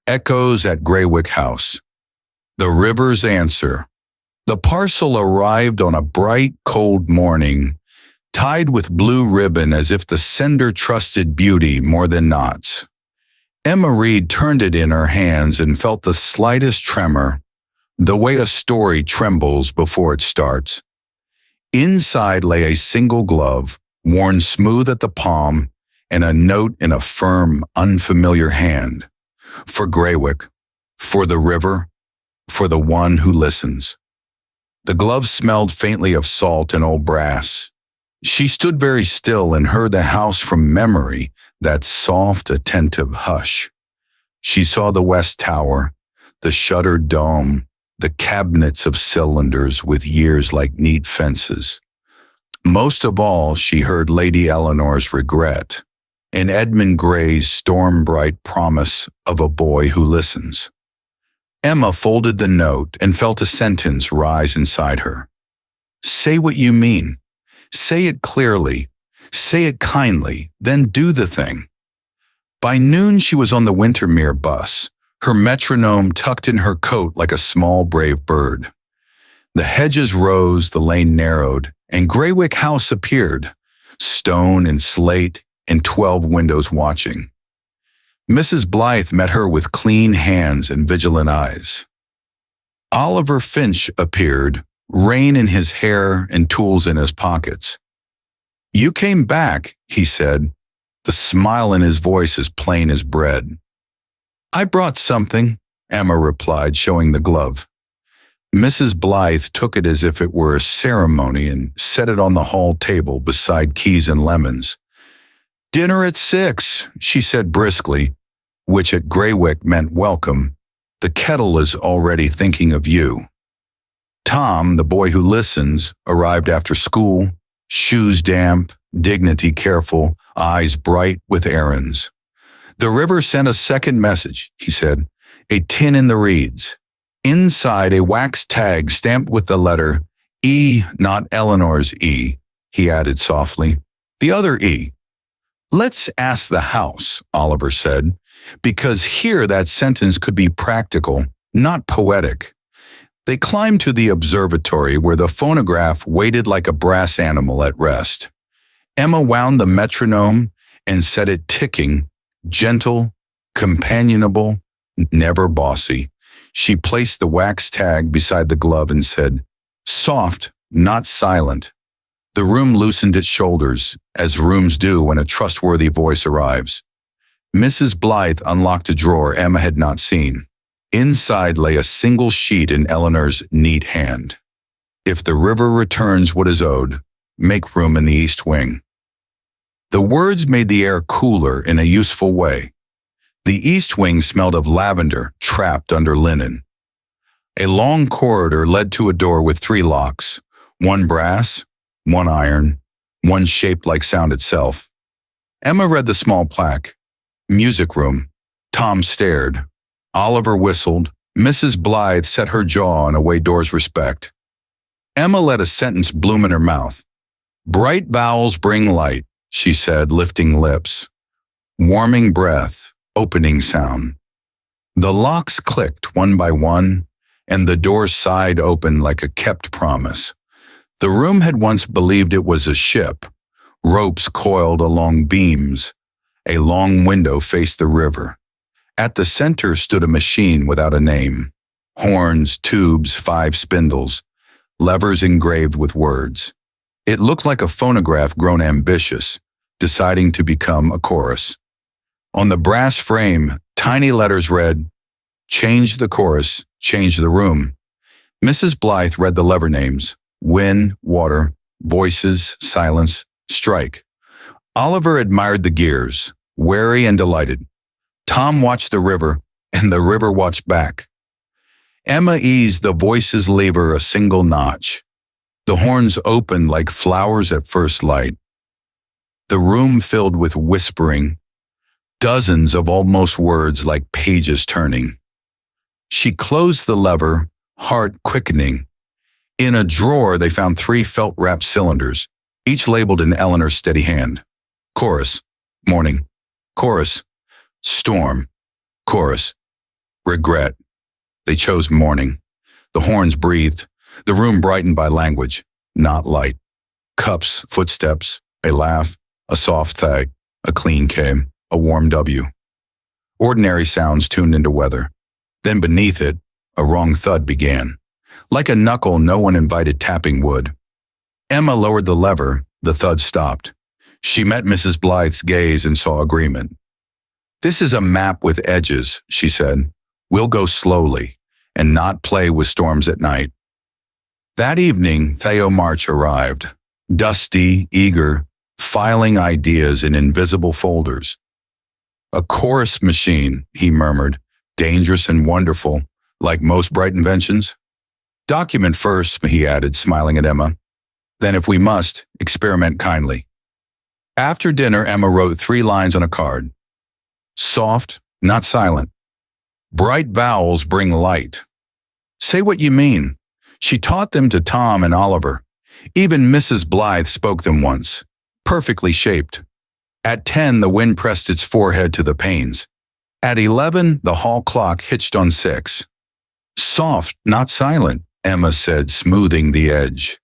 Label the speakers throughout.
Speaker 1: Echoes at Graywick House. The river's answer. The parcel arrived on a bright, cold morning, tied with blue ribbon as if the sender trusted beauty more than knots. Emma Reed turned it in her hands and felt the slightest tremor, the way a story trembles before it starts. Inside lay a single glove, worn smooth at the palm, and a note in a firm, unfamiliar hand. For Graywick, for the river, for the one who listens. The glove smelled faintly of salt and old brass. She stood very still and heard the house from memory, that soft, attentive hush. She saw the west tower, the shuttered dome, the cabinets of cylinders with years like neat fences. Most of all, she heard Lady Eleanor's regret, and Edmund Gray's storm-bright promise of a boy who listens. Emma folded the note and felt a sentence rise inside her. Say what you mean. Say it clearly. Say it kindly. Then do the thing. By noon she was on the Wintermere bus, her metronome tucked in her coat like a small brave bird. The hedges rose, the lane narrowed, and Graywick House appeared, stone and slate and 12 windows watching. Mrs. Blythe met her with clean hands and vigilant eyes. Oliver Finch appeared, rein in his hair and tools in his pockets. You came back, he said, the smile in his voice as plain as bread. I brought something, Emma replied, showing the glove. Mrs. Blythe took it as if it were a ceremony and set it on the hall table beside keys and lemons. Dinner at 6, she said briskly, which at Graywick meant welcome. The kettle is already thinking of you. Tom, the boy who listens, arrived after school, shoes damp, dignity careful, eyes bright with errands. The river sent a second message, he said, a tin in the reeds. Inside a wax tag stamped with the letter E, not Eleanor's E, he added softly, the other E. Let's ask the house, Oliver said, because here that sentence could be practical, not poetic. They climbed to the observatory where the phonograph waited like a brass animal at rest. Emma wound the metronome and set it ticking, gentle, companionable, never bossy. She placed the wax tag beside the glove and said, soft, not silent. The room loosened its shoulders, as rooms do when a trustworthy voice arrives. Mrs. Blythe unlocked a drawer Emma had not seen. Inside lay a single sheet in Eleanor's neat hand. If the river returns what is owed, make room in the east wing. The words made the air cooler in a useful way. The east wing smelled of lavender trapped under linen. A long corridor led to a door with 3 locks, one brass, one iron, one shaped like sound itself. Emma read the small plaque. Music room. Tom stared. Oliver whistled. Mrs. Blythe set her jaw and away doors respect. Emma let a sentence bloom in her mouth. Bright vowels bring light, she said, lifting lips. Warming breath, opening sound. The locks clicked one by one, and the doors sighed open like a kept promise. The room had once believed it was a ship. Ropes coiled along beams. A long window faced the river. At the center stood a machine without a name. Horns, tubes, 5 spindles, levers engraved with words. It looked like a phonograph grown ambitious, deciding to become a chorus. On the brass frame, tiny letters read, change the chorus, change the room. Mrs. Blythe read the lever names, wind, water, voices, silence, strike. Oliver admired the gears, wary and delighted. Tom watched the river, and the river watched back. Emma eased the voice's lever a single notch. The horns opened like flowers at first light. The room filled with whispering, dozens of almost words like pages turning. She closed the lever, heart quickening. In a drawer, they found 3 felt-wrapped cylinders, each labeled in Eleanor's steady hand. Chorus, morning. Chorus, storm. Chorus, regret. They chose morning. The horns breathed. The room brightened by language, not light. Cups, footsteps, a laugh, a soft thag, a clean K, a warm W. Ordinary sounds tuned into weather. Then beneath it, a wrong thud began. Like a knuckle no one invited tapping would. Emma lowered the lever. The thud stopped. She met Mrs. Blythe's gaze and saw agreement. "This is a map with edges," she said. "We'll go slowly and not play with storms at night." That evening, Theo March arrived, dusty, eager, filing ideas in invisible folders. "A chorus machine," he murmured, "dangerous and wonderful, like most bright inventions." "Document first," he added, smiling at Emma. "Then if we must, experiment kindly." After dinner, Emma wrote 3 lines on a card. Soft, not silent. Bright vowels bring light. Say what you mean. She taught them to Tom and Oliver. Even Mrs. Blythe spoke them once, perfectly shaped. At 10, the wind pressed its forehead to the panes. At 11, the hall clock hitched on 6. Soft, not silent, Emma said, smoothing the edge.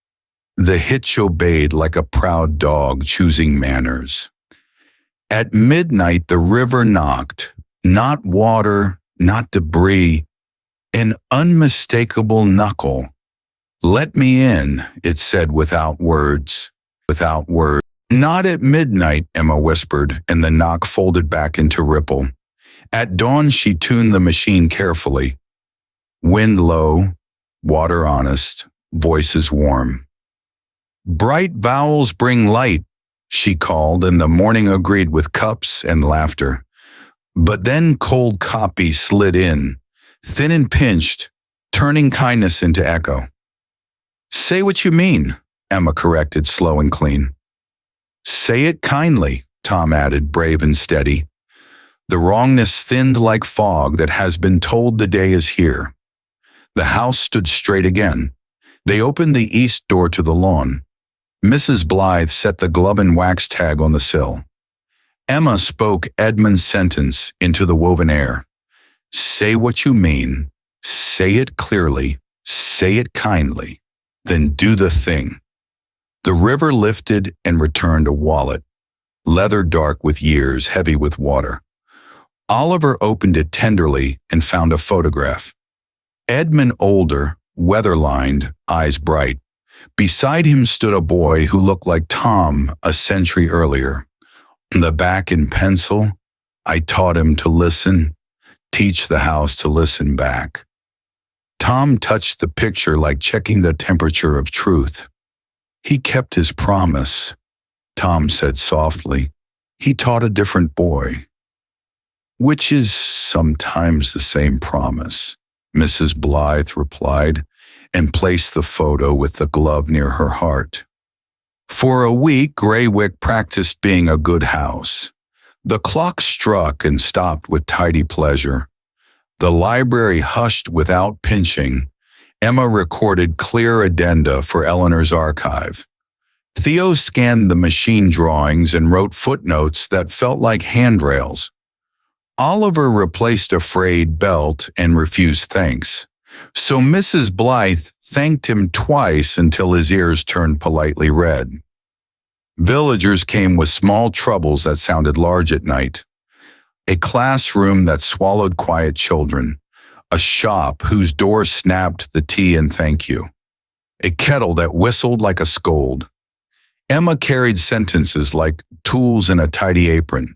Speaker 1: The hitch obeyed like a proud dog choosing manners. At midnight, the river knocked, not water, not debris, an unmistakable knuckle. "Let me in," it said without words. Without words. "Not at midnight," Emma whispered, and the knock folded back into ripple. At dawn, she tuned the machine carefully. Wind low, water honest, voices warm. "Bright vowels bring light," she called, and the morning agreed with cups and laughter. But then cold copy slid in, thin and pinched, turning kindness into echo. "Say what you mean," Emma corrected, slow and clean. "Say it kindly," Tom added, brave and steady. The wrongness thinned like fog that has been told the day is here. The house stood straight again. They opened the east door to the lawn. Mrs. Blythe set the glove and wax tag on the sill. Emma spoke Edmund's sentence into the woven air. "Say what you mean. Say it clearly. Say it kindly. Then do the thing." The river lifted and returned a wallet, leather dark with years, heavy with water. Oliver opened it tenderly and found a photograph. Edmund older, weather-lined, eyes bright. Beside him stood a boy who looked like Tom a century earlier. On the back in pencil, "I taught him to listen, teach the house to listen back." Tom touched the picture like checking the temperature of truth. "He kept his promise," Tom said softly. "He taught a different boy." "Which is sometimes the same promise," Mrs. Blythe replied, and placed the photo with the glove near her heart. For a week, Graywick practiced being a good house. The clock struck and stopped with tidy pleasure. The library hushed without pinching. Emma recorded clear addenda for Eleanor's archive. Theo scanned the machine drawings and wrote footnotes that felt like handrails. Oliver replaced a frayed belt and refused thanks. So Mrs. Blythe thanked him twice until his ears turned politely red. Villagers came with small troubles that sounded large at night. A classroom that swallowed quiet children. A shop whose door snapped the tea and thank you. A kettle that whistled like a scold. Emma carried sentences like tools in a tidy apron.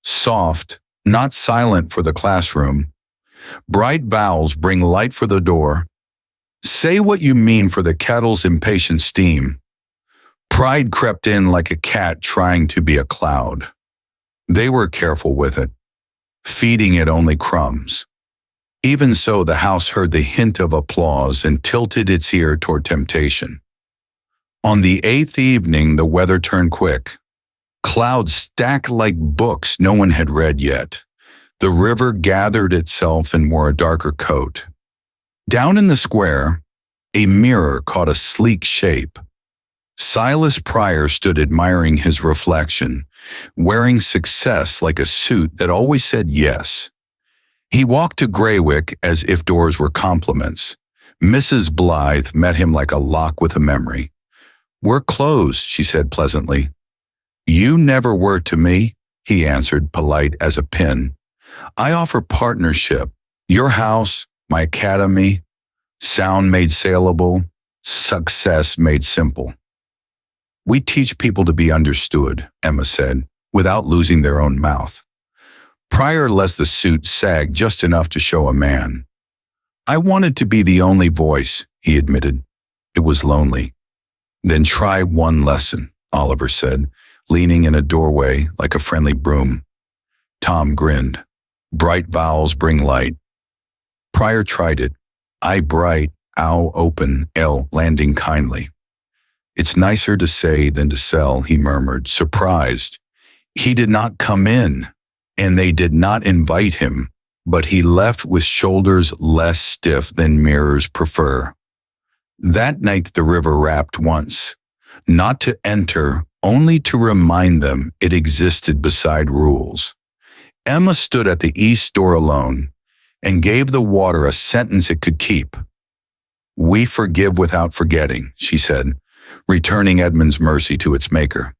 Speaker 1: Soft, not silent for the classroom. Bright vowels bring light for the door. Say what you mean for the kettle's impatient steam. Pride crept in like a cat trying to be a cloud. They were careful with it, feeding it only crumbs. Even so, the house heard the hint of applause and tilted its ear toward temptation. On the 8th evening, the weather turned quick. Clouds stacked like books no one had read yet. The river gathered itself and wore a darker coat. Down in the square, a mirror caught a sleek shape. Silas Pryor stood admiring his reflection, wearing success like a suit that always said yes. He walked to Graywick as if doors were compliments. Mrs. Blythe met him like a lock with a memory. "We're closed," she said pleasantly. "You never were to me," he answered, polite as a pin. "I offer partnership. Your house, my academy, sound made saleable, success made simple." "We teach people to be understood," Emma said, without losing their own mouth. Pryor let the suit sag just enough to show a man. "I wanted to be the only voice," he admitted. "It was lonely." "Then try one lesson," Oliver said, leaning in a doorway like a friendly broom. Tom grinned. "Bright vowels bring light." Pryor tried it. I bright, ow open, L landing kindly. "It's nicer to say than to sell," he murmured, surprised. He did not come in, and they did not invite him, but he left with shoulders less stiff than mirrors prefer. That night the river rapped once, not to enter, only to remind them it existed beside rules. Emma stood at the east door alone and gave the water a sentence it could keep. "We forgive without forgetting," she said, returning Edmund's mercy to its maker.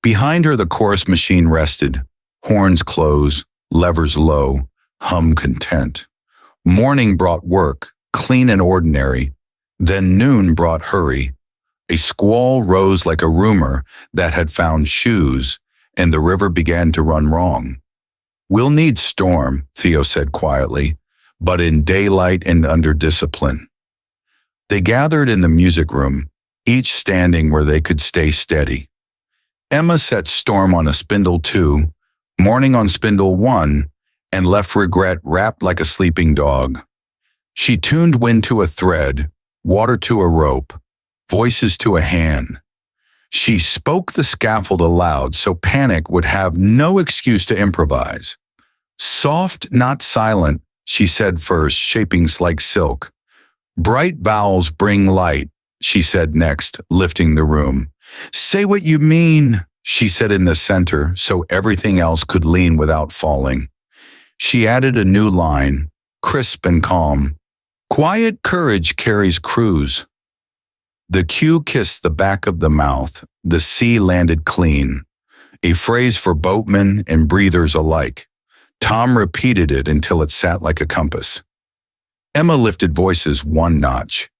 Speaker 1: Behind her the chorus machine rested, horns close, levers low, hum content. Morning brought work, clean and ordinary, then noon brought hurry. A squall rose like a rumor that had found shoes, and the river began to run wrong. "We'll need storm," Theo said quietly, "but in daylight and under discipline." They gathered in the music room, each standing where they could stay steady. Emma set Storm on a spindle 2, Morning on spindle 1, and left Regret wrapped like a sleeping dog. She tuned wind to a thread, water to a rope, voices to a hand. She spoke the scaffold aloud so Panic would have no excuse to improvise. "Soft, not silent," she said first, shaping like silk. "Bright vowels bring light," she said next, lifting the room. "Say what you mean," she said in the center, so everything else could lean without falling. She added a new line, crisp and calm. "Quiet courage carries crews." The cue kissed the back of the mouth. The sea landed clean, a phrase for boatmen and breathers alike. Tom repeated it until it sat like a compass. Emma lifted voices one notch.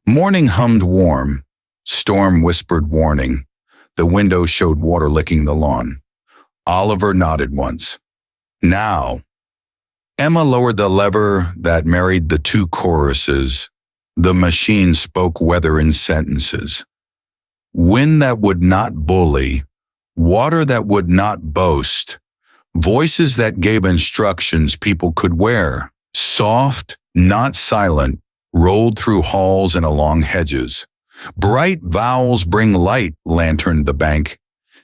Speaker 1: Morning hummed warm. Storm whispered warning. The window showed water licking the lawn. Oliver nodded once. "Now." Emma lowered the lever that married the two choruses. The machine spoke weather in sentences. Wind that would not bully, water that would not boast, voices that gave instructions people could wear, soft, not silent, rolled through halls and along hedges. "Bright vowels bring light," lanterned the bank.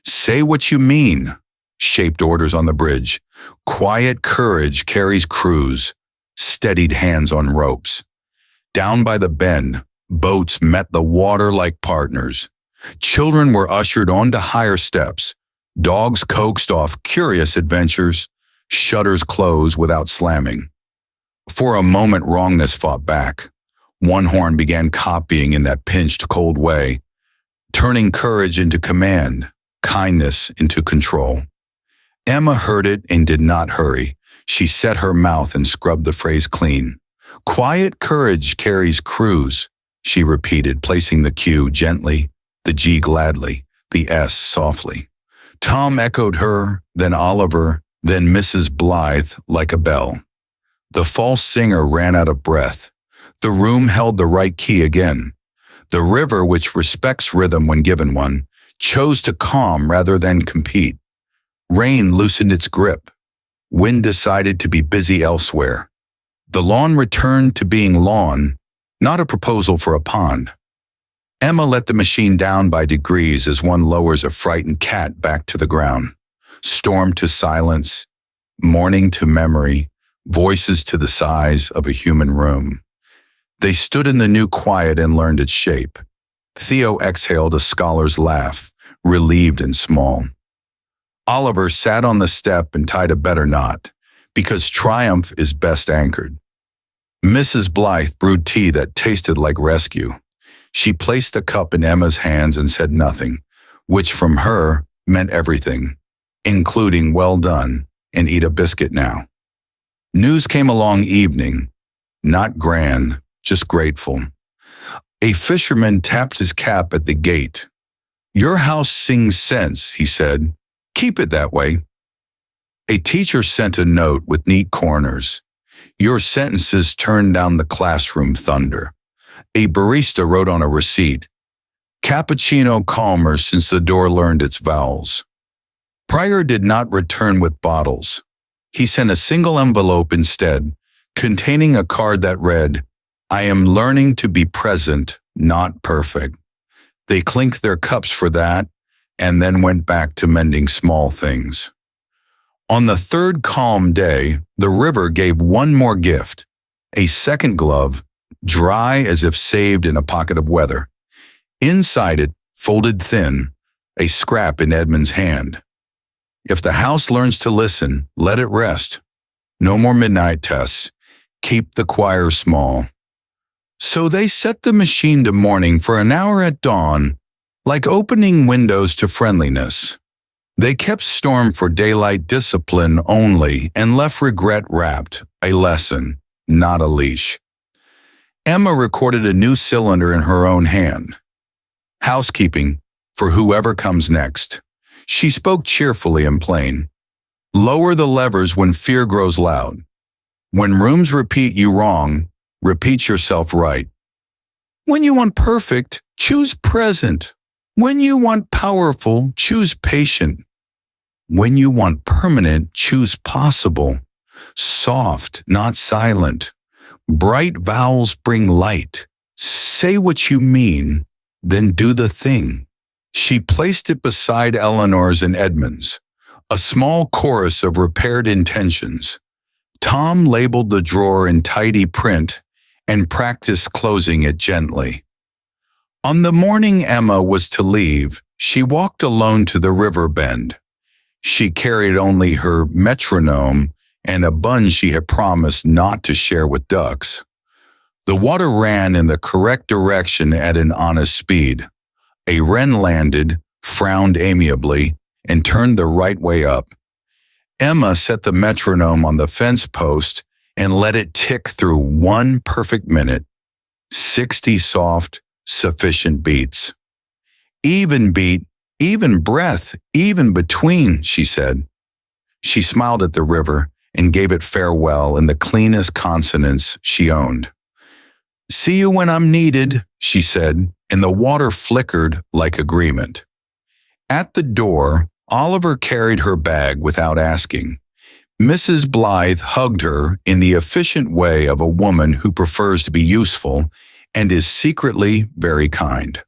Speaker 1: "Say what you mean," shaped orders on the bridge. "Quiet courage carries crews," steadied hands on ropes. Down by the bend, boats met the water like partners. Children were ushered onto higher steps. Dogs coaxed off curious adventures. Shutters closed without slamming. For a moment, wrongness fought back. One horn began copying in that pinched, cold way, turning courage into command, kindness into control. Emma heard it and did not hurry. She set her mouth and scrubbed the phrase clean. "Quiet courage carries crews," she repeated, placing the Q gently, the G gladly, the S softly. Tom echoed her, then Oliver, then Mrs. Blythe like a bell. The false singer ran out of breath. The room held the right key again. The river, which respects rhythm when given one, chose to calm rather than compete. Rain loosened its grip. Wind decided to be busy elsewhere. The lawn returned to being lawn, not a proposal for a pond. Emma let the machine down by degrees as one lowers a frightened cat back to the ground. Storm to silence, morning to memory, voices to the size of a human room. They stood in the new quiet and learned its shape. Theo exhaled a scholar's laugh, relieved and small. Oliver sat on the step and tied a better knot. because triumph is best anchored. Mrs. Blythe brewed tea that tasted like rescue. She placed a cup in Emma's hands and said nothing, which from her meant everything, including well done and eat a biscuit now. News came along evening, not grand, just grateful. A fisherman tapped his cap at the gate. "Your house sings sense," he said. "Keep it that way." A teacher sent a note with neat corners. "Your sentences turn down the classroom thunder." A barista wrote on a receipt, "Cappuccino calmer since the door learned its vowels." Pryor did not return with bottles. He sent a single envelope instead, containing a card that read, "I am learning to be present, not perfect." They clinked their cups for that, and then went back to mending small things. On the third calm day, the river gave one more gift, a second glove, dry as if saved in a pocket of weather. Inside it, folded thin, a scrap in Edmund's hand. "If the house learns to listen, let it rest. No more midnight tests. Keep the choir small." So they set the machine to morning for an hour at dawn, like opening windows to friendliness. They kept storm for daylight discipline only and left regret wrapped, a lesson, not a leash. Emma recorded a new cylinder in her own hand. Housekeeping, for whoever comes next. She spoke cheerfully and plain. "Lower the levers when fear grows loud. When rooms repeat you wrong, repeat yourself right. When you want perfect, choose present. When you want powerful, choose patient. When you want permanent, choose possible. Soft, not silent. Bright vowels bring light. Say what you mean, then do the thing." She placed it beside Eleanor's and Edmund's, a small chorus of repaired intentions. Tom labeled the drawer in tidy print and practiced closing it gently. On the morning Emma was to leave, she walked alone to the river bend. She carried only her metronome and a bun she had promised not to share with ducks. The water ran in the correct direction at an honest speed. A wren landed, frowned amiably, and turned the right way up. Emma set the metronome on the fence post and let it tick through 1 perfect minute. 60 soft, sufficient beats. "Even beat, even breath, even between," she said. She smiled at the river and gave it farewell in the cleanest consonants she owned. "See you when I'm needed," she said, and the water flickered like agreement. At the door, Oliver carried her bag without asking. Mrs. Blythe hugged her in the efficient way of a woman who prefers to be useful and is secretly very kind.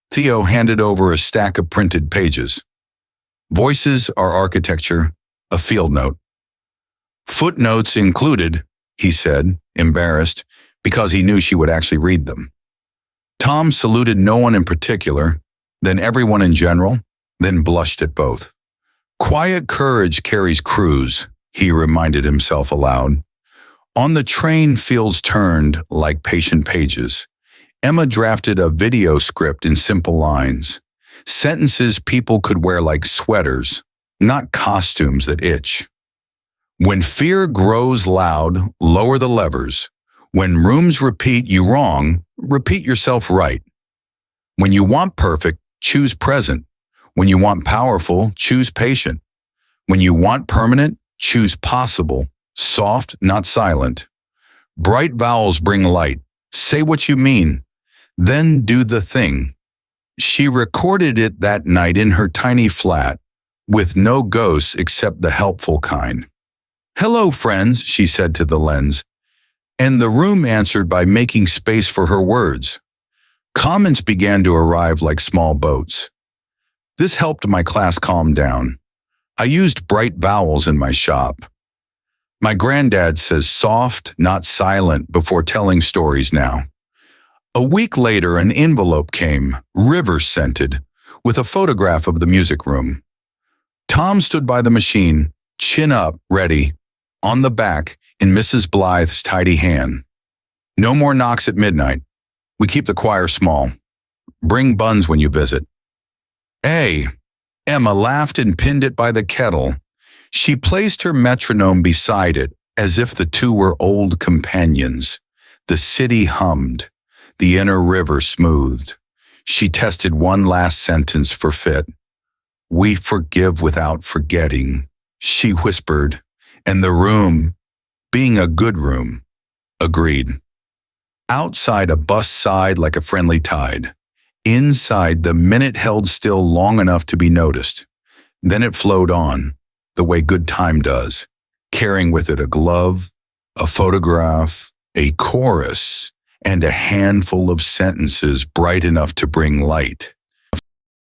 Speaker 1: Theo handed over a stack of printed pages. "Voices are architecture, a field note." "Footnotes included," he said, embarrassed, because he knew she would actually read them. Tom saluted no one in particular, then everyone in general, then blushed at both. "Quiet courage carries crews," he reminded himself aloud. On the train, fields turned like patient pages. Emma drafted a video script in simple lines. Sentences people could wear like sweaters, not costumes that itch. "When fear grows loud, lower the levers. When rooms repeat you wrong, repeat yourself right. When you want perfect, choose present. When you want powerful, choose patient. When you want permanent, choose possible. Soft, not silent. Bright vowels bring light. Say what you mean. Then do the thing." She recorded it that night in her tiny flat, with no ghosts except the helpful kind. "Hello, friends," she said to the lens, and the room answered by making space for her words. Comments began to arrive like small boats. This helped my class calm down. I used bright vowels in my shop. My granddad says soft, not silent, before telling stories now. A week later, an envelope came, river-scented, with a photograph of the music room. Tom stood by the machine, chin up, ready. On the back, in Mrs. Blythe's tidy hand. No more knocks at midnight. We keep the choir small. Bring buns when you visit. A. Emma laughed and pinned it by the kettle. She placed her metronome beside it, as if the two were old companions. The city hummed. The inner river smoothed. She tested one last sentence for fit. We forgive without forgetting, she whispered, and the room, being a good room, agreed. Outside, a bus sighed like a friendly tide. Inside, the minute held still long enough to be noticed. Then it flowed on, the way good time does, carrying with it a glove, a photograph, a chorus, and a handful of sentences bright enough to bring light.